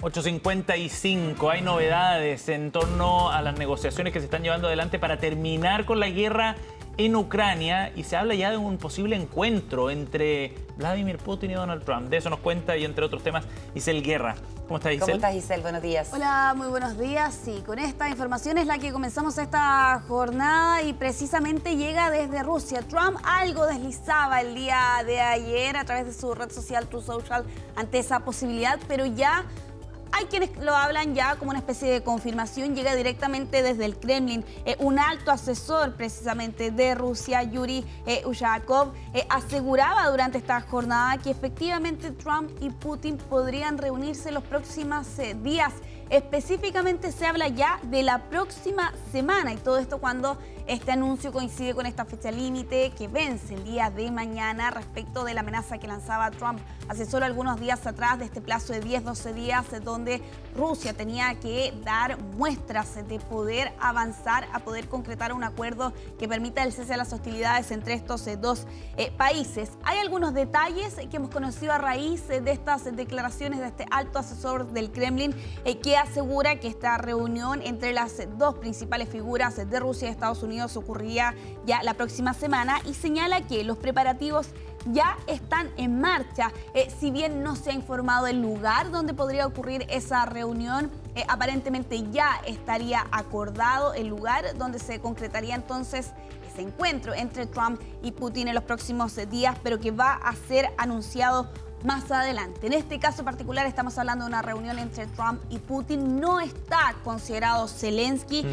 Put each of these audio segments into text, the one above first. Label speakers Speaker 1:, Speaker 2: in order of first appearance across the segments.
Speaker 1: 8:55. Hay novedades en torno a las negociaciones que se están llevando adelante para terminar con la guerra en Ucrania, y se habla ya de un posible encuentro entre Vladimir Putin y Donald Trump. De eso nos cuenta, y entre otros temas, Giselle Guerra. ¿Cómo estás, Giselle?
Speaker 2: ¿Cómo estás, Giselle? Buenos días.
Speaker 3: Hola, muy buenos días. Sí, con esta información es la que comenzamos esta jornada y precisamente llega desde Rusia. Trump algo deslizaba el día de ayer a través de su red social Truth Social ante esa posibilidad, pero ya hay quienes lo hablan ya como una especie de confirmación. Llega directamente desde el Kremlin. Un alto asesor precisamente de Rusia, Yuri Ushakov, aseguraba durante esta jornada que efectivamente Trump y Putin podrían reunirse los próximos días. Específicamente se habla ya de la próxima semana, y todo esto cuando este anuncio coincide con esta fecha límite que vence el día de mañana respecto de la amenaza que lanzaba Trump hace solo algunos días atrás, de este plazo de 10-12 días donde Rusia tenía que dar muestras de poder avanzar a poder concretar un acuerdo que permita el cese de las hostilidades entre estos dos países. Hay algunos detalles que hemos conocido a raíz de estas declaraciones de este alto asesor del Kremlin, que asegura que esta reunión entre las dos principales figuras de Rusia y Estados Unidos ocurriría ya la próxima semana, y señala que los preparativos ya están en marcha. Si bien no se ha informado el lugar donde podría ocurrir esa reunión, aparentemente ya estaría acordado el lugar donde se concretaría entonces ese encuentro entre Trump y Putin en los próximos días, pero que va a ser anunciado más adelante. En este caso particular estamos hablando de una reunión entre Trump y Putin. No está considerado Zelensky,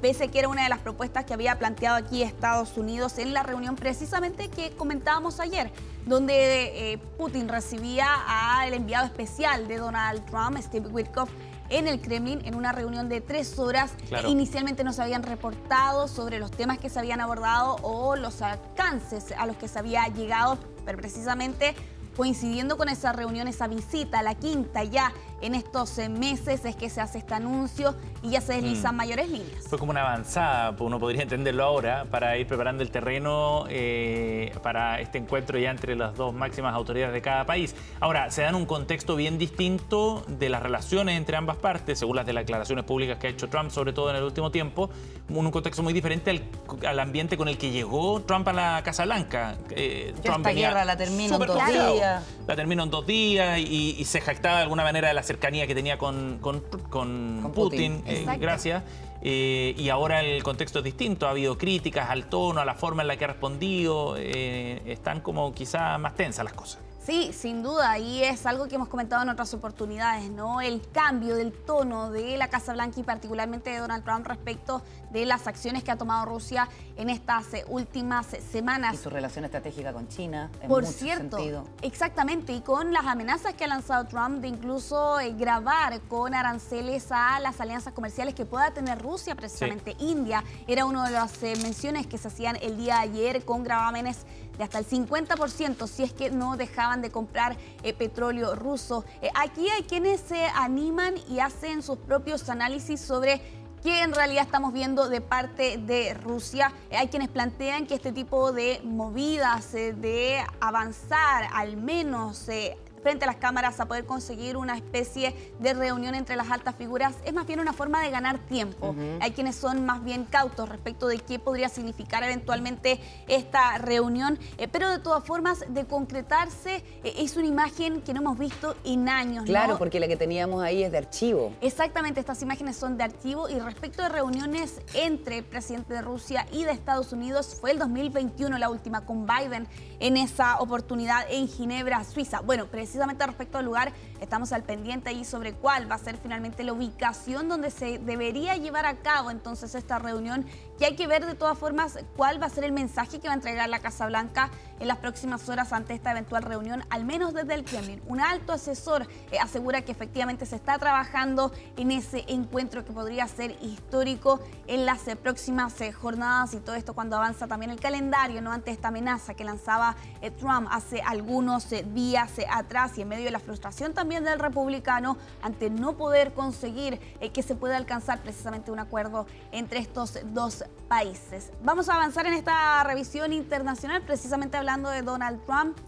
Speaker 3: pese a que era una de las propuestas que había planteado aquí Estados Unidos en la reunión precisamente que comentábamos ayer, donde Putin recibía al enviado especial de Donald Trump, Steve Witkoff, en el Kremlin, en una reunión de 3 horas. Claro. Inicialmente no se habían reportado sobre los temas que se habían abordado o los alcances a los que se había llegado, pero precisamente coincidiendo con esa reunión, esa visita, la quinta ya en estos meses, es que se hace este anuncio y ya se deslizan mayores líneas. Fue
Speaker 1: como una avanzada, uno podría entenderlo ahora, para ir preparando el terreno para este encuentro ya entre las dos máximas autoridades de cada país. Ahora, se da en un contexto bien distinto de las relaciones entre ambas partes, según las declaraciones públicas que ha hecho Trump, sobre todo en el último tiempo, un contexto muy diferente al ambiente con el que llegó Trump a la Casa Blanca.
Speaker 2: Trump esta guerra la termino en 2 días.
Speaker 1: La terminó en 2 días y se jactaba de alguna manera de la cercanía que tenía con Putin. Gracias. Y ahora el contexto es distinto. Ha habido críticas al tono, a la forma en la que ha respondido. Están como quizá más tensas las cosas.
Speaker 3: Sí, sin duda, y es algo que hemos comentado en otras oportunidades, ¿no? El cambio del tono de la Casa Blanca y particularmente de Donald Trump respecto de las acciones que ha tomado Rusia en estas últimas semanas.
Speaker 2: Y su relación estratégica con China, en
Speaker 3: Por
Speaker 2: mucho
Speaker 3: cierto,
Speaker 2: sentido.
Speaker 3: Exactamente, y con las amenazas que ha lanzado Trump de incluso gravar con aranceles a las alianzas comerciales que pueda tener Rusia, precisamente. Sí. India era una de las menciones que se hacían el día de ayer, con gravámenes de hasta el 50% si es que no dejaban de comprar petróleo ruso. Aquí hay quienes se animan y hacen sus propios análisis sobre qué en realidad estamos viendo de parte de Rusia. Hay quienes plantean que este tipo de movidas, de avanzar al menos frente a las cámaras a poder conseguir una especie de reunión entre las altas figuras, es más bien una forma de ganar tiempo. Hay quienes son más bien cautos respecto de qué podría significar eventualmente esta reunión, pero de todas formas, de concretarse, es una imagen que no hemos visto en años.
Speaker 2: Claro,
Speaker 3: ¿no?
Speaker 2: porque la que teníamos ahí es de archivo.
Speaker 3: Exactamente, estas imágenes son de archivo, y respecto de reuniones entre el presidente de Rusia y de Estados Unidos, fue el 2021 la última, con Biden en esa oportunidad en Ginebra, Suiza. Bueno, precisamente respecto al lugar, estamos al pendiente ahí sobre cuál va a ser finalmente la ubicación donde se debería llevar a cabo entonces esta reunión, que hay que ver de todas formas cuál va a ser el mensaje que va a entregar la Casa Blanca en las próximas horas ante esta eventual reunión, al menos desde el Kremlin. Un alto asesor asegura que efectivamente se está trabajando en ese encuentro que podría ser histórico en las próximas jornadas, y todo esto cuando avanza también el calendario, ¿no? Ante esta amenaza que lanzaba Trump hace algunos días atrás, y en medio de la frustración también del republicano ante no poder conseguir que se pueda alcanzar precisamente un acuerdo entre estos dos países. Vamos a avanzar en esta revisión internacional, precisamente hablando de Donald Trump.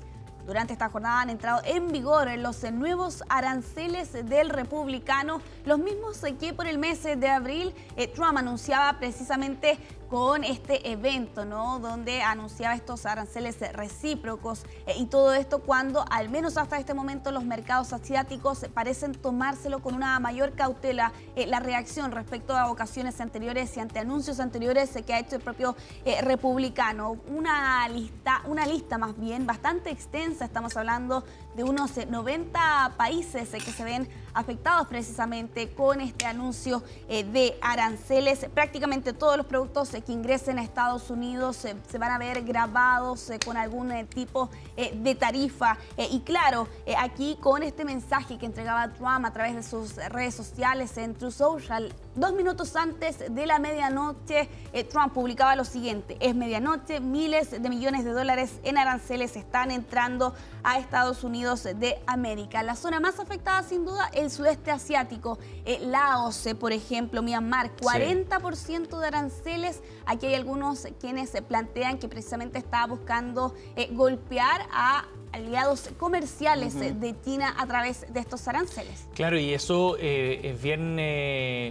Speaker 3: Durante esta jornada han entrado en vigor los nuevos aranceles del republicano, los mismos que por el mes de abril Trump anunciaba precisamente con este evento, ¿no? Donde anunciaba estos aranceles recíprocos y todo esto cuando, al menos hasta este momento, los mercados asiáticos parecen tomárselo con una mayor cautela. La reacción respecto a ocasiones anteriores y ante anuncios anteriores que ha hecho el propio republicano. Una lista más bien bastante extensa, estamos hablando de unos 90 países que se ven afectados precisamente con este anuncio de aranceles. Prácticamente todos los productos que ingresen a Estados Unidos se van a ver grabados con algún tipo de tarifa. Y claro, aquí con este mensaje que entregaba Trump a través de sus redes sociales en Truth Social, 2 minutos antes de la medianoche, Trump publicaba lo siguiente: es medianoche, miles de millones de dólares en aranceles están entrando a Estados Unidos de América. La zona más afectada, sin duda, el sudeste asiático, Laos, por ejemplo, Myanmar, 40% de aranceles. Aquí hay algunos quienes plantean que precisamente está buscando golpear a aliados comerciales de China a través de estos aranceles.
Speaker 1: Claro, y eso es bien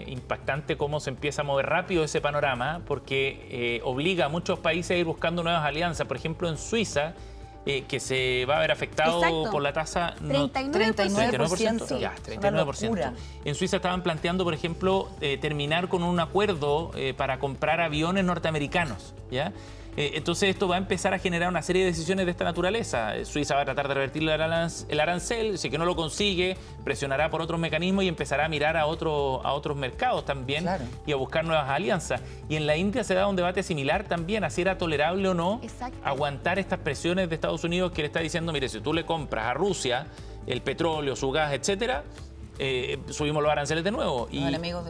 Speaker 1: impactante cómo se empieza a mover rápido ese panorama, porque obliga a muchos países a ir buscando nuevas alianzas. Por ejemplo, en Suiza, que se va a ver afectado por la tasa...
Speaker 2: 39%.
Speaker 1: Sí, ya, 39%. En Suiza estaban planteando, por ejemplo, terminar con un acuerdo para comprar aviones norteamericanos, ¿ya? Entonces esto va a empezar a generar una serie de decisiones de esta naturaleza. Suiza va a tratar de revertir el arancel, si que no lo consigue, presionará por otros mecanismos y empezará a mirar a otros mercados también, claro, y a buscar nuevas alianzas. Y en la India se da un debate similar también, a si era tolerable o no aguantar estas presiones de Estados Unidos, que le está diciendo, mire, si tú le compras a Rusia el petróleo, su gas, etcétera, subimos los aranceles de nuevo.
Speaker 2: Los amigos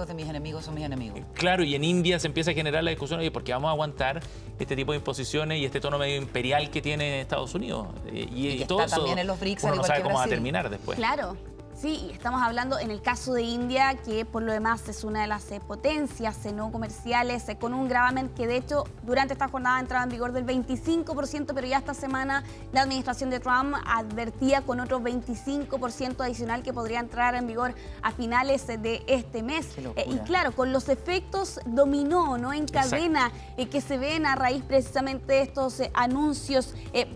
Speaker 2: de mis enemigos son mis enemigos.
Speaker 1: Claro, y en India se empieza a generar la discusión, oye, ¿por qué vamos a aguantar este tipo de imposiciones y este tono medio imperial que tiene Estados Unidos? Y todo eso,
Speaker 2: también en los BRICS,
Speaker 1: uno no sabe cómo va a terminar después.
Speaker 3: Claro. Sí, estamos hablando en el caso de India, que por lo demás es una de las potencias no comerciales, con un gravamen que de hecho durante esta jornada entraba en vigor del 25%, pero ya esta semana la administración de Trump advertía con otro 25% adicional que podría entrar en vigor a finales de este mes. Y claro, con los efectos dominó, ¿no?, en cadena que se ven a raíz precisamente de estos anuncios,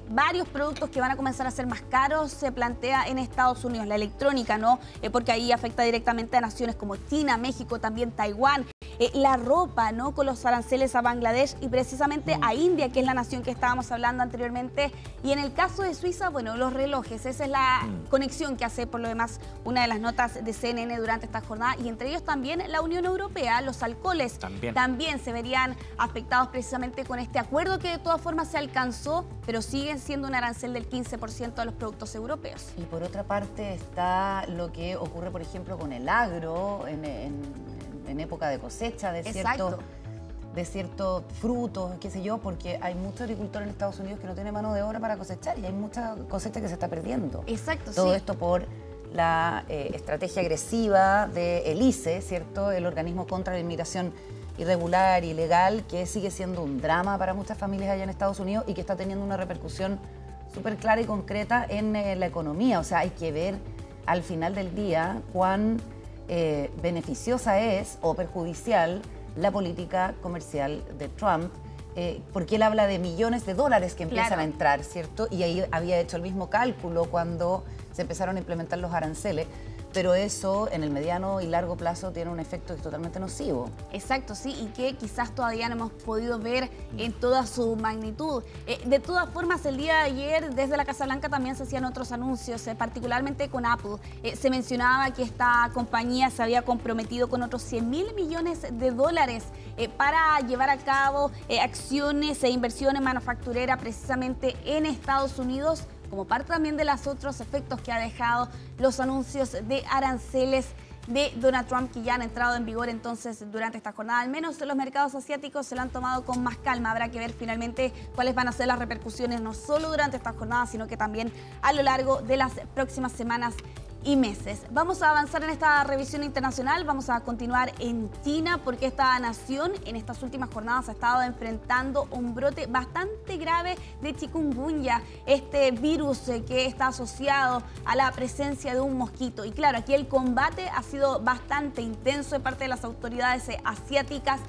Speaker 3: varios productos que van a comenzar a ser más caros se plantea en Estados Unidos, la electrónica, ¿no? Porque ahí afecta directamente a naciones como China, México, también Taiwán. La ropa, ¿no?, con los aranceles a Bangladesh y precisamente a India, que es la nación que estábamos hablando anteriormente. Y en el caso de Suiza, bueno, los relojes, esa es la conexión que hace por lo demás una de las notas de CNN durante esta jornada, y entre ellos también la Unión Europea, los alcoholes también se verían afectados precisamente con este acuerdo que de todas formas se alcanzó, pero siguen siendo un arancel del 15% de los productos europeos.
Speaker 2: Y por otra parte está lo que ocurre, por ejemplo, con el agro en época de cosecha de ciertos frutos, qué sé yo, porque hay muchos agricultores en Estados Unidos que no tienen mano de obra para cosechar y hay mucha cosecha que se está perdiendo. Todo esto por la estrategia agresiva del ICE, ¿cierto? El organismo contra la inmigración irregular, ilegal, que sigue siendo un drama para muchas familias allá en Estados Unidos y que está teniendo una repercusión súper clara y concreta en la economía. O sea, hay que ver al final del día cuán beneficiosa es o perjudicial la política comercial de Trump, porque él habla de millones de dólares que empiezan a entrar, ¿cierto? Y ahí había hecho el mismo cálculo cuando se empezaron a implementar los aranceles, pero eso en el mediano y largo plazo tiene un efecto que es totalmente nocivo.
Speaker 3: Exacto, sí, y que quizás todavía no hemos podido ver en toda su magnitud. De todas formas, el día de ayer desde la Casa Blanca también se hacían otros anuncios, particularmente con Apple. Se mencionaba que esta compañía se había comprometido con otros 100.000 millones de dólares para llevar a cabo acciones e inversiones manufactureras precisamente en Estados Unidos, como parte también de los otros efectos que ha dejado los anuncios de aranceles de Donald Trump, que ya han entrado en vigor entonces durante esta jornada. Al menos los mercados asiáticos se lo han tomado con más calma. Habrá que ver finalmente cuáles van a ser las repercusiones, no solo durante esta jornada, sino que también a lo largo de las próximas semanas y meses. Vamos a avanzar en esta revisión internacional, vamos a continuar en China porque esta nación en estas últimas jornadas ha estado enfrentando un brote bastante grave de chikungunya, este virus que está asociado a la presencia de un mosquito. Y claro, aquí el combate ha sido bastante intenso de parte de las autoridades asiáticas,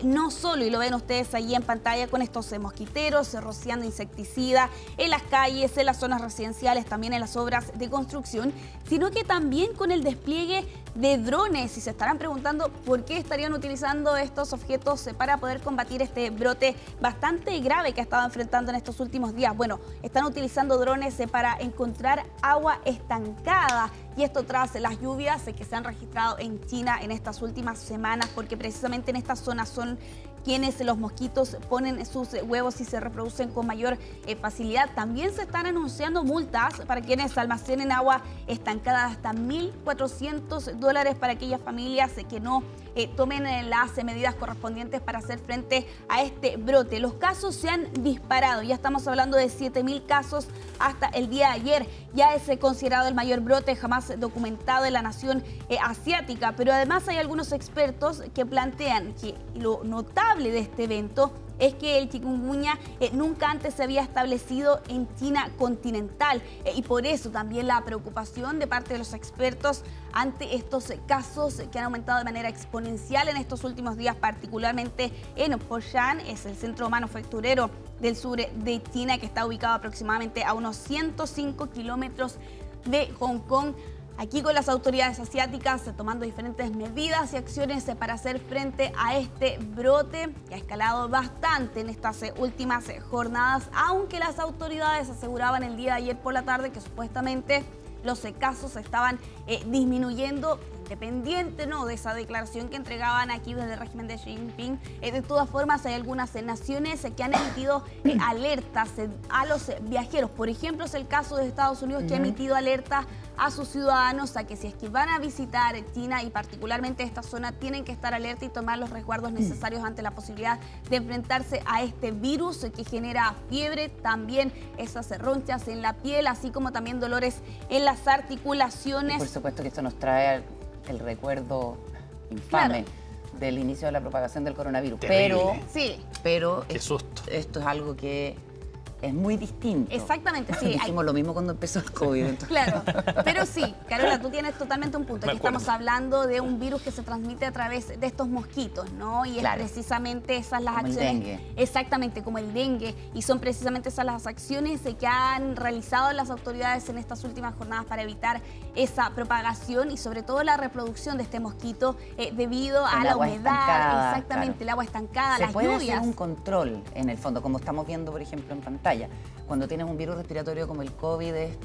Speaker 3: no solo, y lo ven ustedes ahí en pantalla con estos mosquiteros rociando insecticida en las calles, en las zonas residenciales, también en las obras de construcción, sino que también con el despliegue de drones. Y se estarán preguntando por qué estarían utilizando estos objetos para poder combatir este brote bastante grave que ha estado enfrentando en estos últimos días. Bueno, están utilizando drones para encontrar agua estancada, y esto tras las lluvias que se han registrado en China en estas últimas semanas, porque precisamente en estas zonas son quienes los mosquitos ponen sus huevos y se reproducen con mayor facilidad. También se están anunciando multas para quienes almacenen agua estancada, hasta $1.400 para aquellas familias que no tomen las medidas correspondientes para hacer frente a este brote. Los casos se han disparado, ya estamos hablando de 7.000 casos hasta el día de ayer. Ya es considerado el mayor brote jamás documentado en la nación asiática, pero además hay algunos expertos que plantean que lo notable de este evento es que el chikungunya nunca antes se había establecido en China continental, y por eso también la preocupación de parte de los expertos ante estos casos que han aumentado de manera exponencial en estos últimos días, particularmente en Foshan, es el centro manufacturero del sur de China, que está ubicado aproximadamente a unos 105 kilómetros de Hong Kong. Aquí con las autoridades asiáticas tomando diferentes medidas y acciones para hacer frente a este brote que ha escalado bastante en estas últimas jornadas, aunque las autoridades aseguraban el día de ayer por la tarde que supuestamente los casos estaban disminuyendo, independiente, ¿no?, de esa declaración que entregaban aquí desde el régimen de Xi Jinping. De todas formas, hay algunas naciones que han emitido alertas a los viajeros. Por ejemplo, es el caso de Estados Unidos, que ha emitido alertas a sus ciudadanos a que si es que van a visitar China y particularmente esta zona, tienen que estar alerta y tomar los resguardos necesarios ante la posibilidad de enfrentarse a este virus que genera fiebre, también esas ronchas en la piel, así como también dolores en las articulaciones.
Speaker 2: Y por supuesto que esto nos trae el recuerdo infame, claro, del inicio de la propagación del coronavirus.
Speaker 1: Terrible.
Speaker 2: Pero
Speaker 1: qué susto.
Speaker 2: Esto es algo que es muy distinto.
Speaker 3: Exactamente, sí.
Speaker 2: Dijimos lo mismo cuando empezó el COVID. Entonces.
Speaker 3: Claro, pero sí, Carola, tú tienes totalmente un punto. Aquí estamos hablando de un virus que se transmite a través de estos mosquitos, ¿no? Y claro, es precisamente esas las acciones.
Speaker 2: El dengue.
Speaker 3: Exactamente, como el dengue. Y son precisamente esas las acciones que han realizado las autoridades en estas últimas jornadas para evitar esa propagación y sobre todo la reproducción de este mosquito debido a la humedad. Exactamente, claro, el agua estancada, las lluvias. Se puede hacer
Speaker 2: un control en el fondo, como estamos viendo, por ejemplo, en pantalla. Cuando tienes un virus respiratorio como el COVID es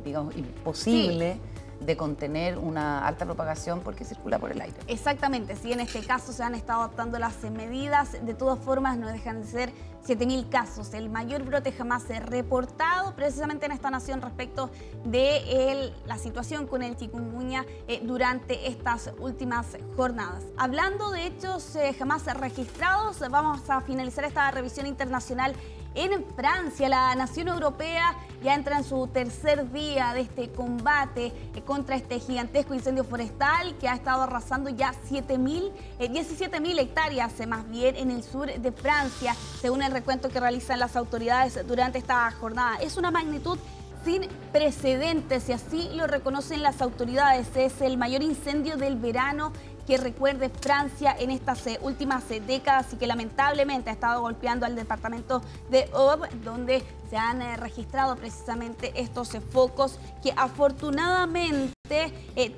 Speaker 2: digamos, imposible de contener una alta propagación porque circula por el aire.
Speaker 3: Exactamente, sí, en este caso se han estado adoptando las medidas. De todas formas, no dejan de ser 7.000 casos, el mayor brote jamás reportado precisamente en esta nación respecto de la situación con el chikungunya durante estas últimas jornadas. Hablando de hechos jamás registrados, vamos a finalizar esta revisión internacional en Francia. La nación europea ya entra en su tercer día de este combate contra este gigantesco incendio forestal que ha estado arrasando ya 17.000 hectáreas más bien en el sur de Francia, según el recuento que realizan las autoridades durante esta jornada. Es una magnitud sin precedentes y así lo reconocen las autoridades. Es el mayor incendio del verano que recuerde Francia en estas últimas décadas y que lamentablemente ha estado golpeando al departamento de Aube, donde se han registrado precisamente estos focos que afortunadamente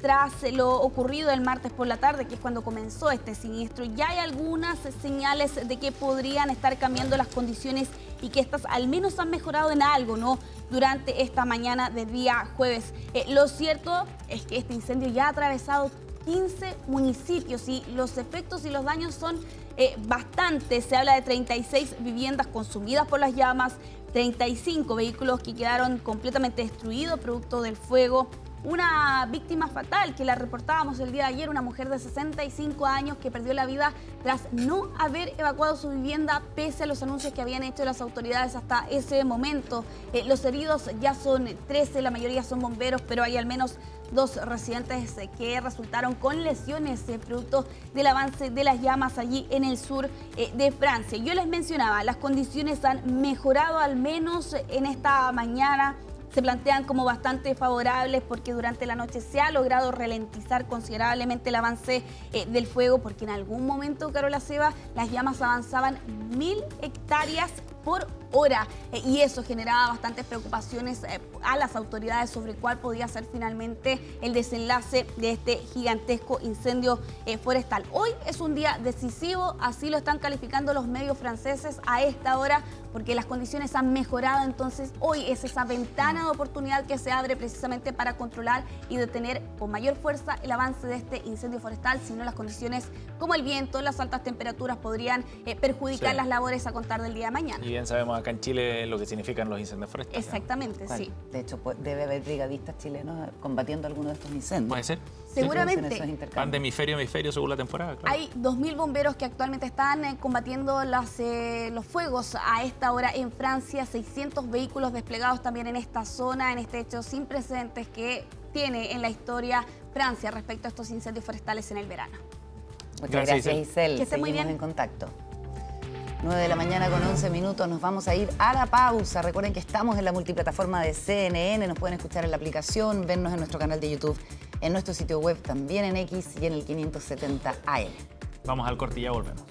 Speaker 3: tras lo ocurrido el martes por la tarde, que es cuando comenzó este siniestro, ya hay algunas señales de que podrían estar cambiando las condiciones y que estas al menos han mejorado en algo, ¿no?, durante esta mañana del día jueves. Lo cierto es que este incendio ya ha atravesado 15 municipios y los efectos y los daños son bastantes. Se habla de 36 viviendas consumidas por las llamas, 35 vehículos que quedaron completamente destruidos producto del fuego. Una víctima fatal que la reportábamos el día de ayer, una mujer de 65 años que perdió la vida tras no haber evacuado su vivienda pese a los anuncios que habían hecho las autoridades hasta ese momento. Los heridos ya son 13, la mayoría son bomberos, pero hay al menos 2 residentes que resultaron con lesiones producto del avance de las llamas allí en el sur de Francia. Yo les mencionaba, las condiciones han mejorado al menos en esta mañana. Se plantean como bastante favorables porque durante la noche se ha logrado ralentizar considerablemente el avance del fuego, porque en algún momento, Carola Seba, las llamas avanzaban 1000 hectáreas por hora y eso generaba bastantes preocupaciones a las autoridades sobre cuál podía ser finalmente el desenlace de este gigantesco incendio forestal. Hoy es un día decisivo, así lo están calificando los medios franceses a esta hora, porque las condiciones han mejorado, entonces hoy es esa ventana de oportunidad que se abre precisamente para controlar y detener con mayor fuerza el avance de este incendio forestal, si no las condiciones como el viento, las altas temperaturas podrían perjudicar las labores a contar del día de mañana.
Speaker 1: Y bien sabemos acá en Chile lo que significan los incendios forestales.
Speaker 3: Exactamente, sí.
Speaker 2: De hecho, debe haber brigadistas chilenos combatiendo algunos de estos incendios.
Speaker 1: Puede ser.
Speaker 3: Seguramente.
Speaker 1: Van de hemisferio a hemisferio según la temporada. Claro.
Speaker 3: Hay 2000 bomberos que actualmente están combatiendo los fuegos a esta hora en Francia, 600 vehículos desplegados también en esta zona, en este hecho sin precedentes que tiene en la historia Francia respecto a estos incendios forestales en el verano.
Speaker 2: Muchas gracias, Isel.
Speaker 3: Que esté muy bien.
Speaker 2: En contacto. 9 de la mañana con 11 minutos, nos vamos a ir a la pausa. Recuerden que estamos en la multiplataforma de CNN, nos pueden escuchar en la aplicación, vernos en nuestro canal de YouTube, en nuestro sitio web, también en X y en el 570 AM.
Speaker 1: Vamos al corte y ya volvemos.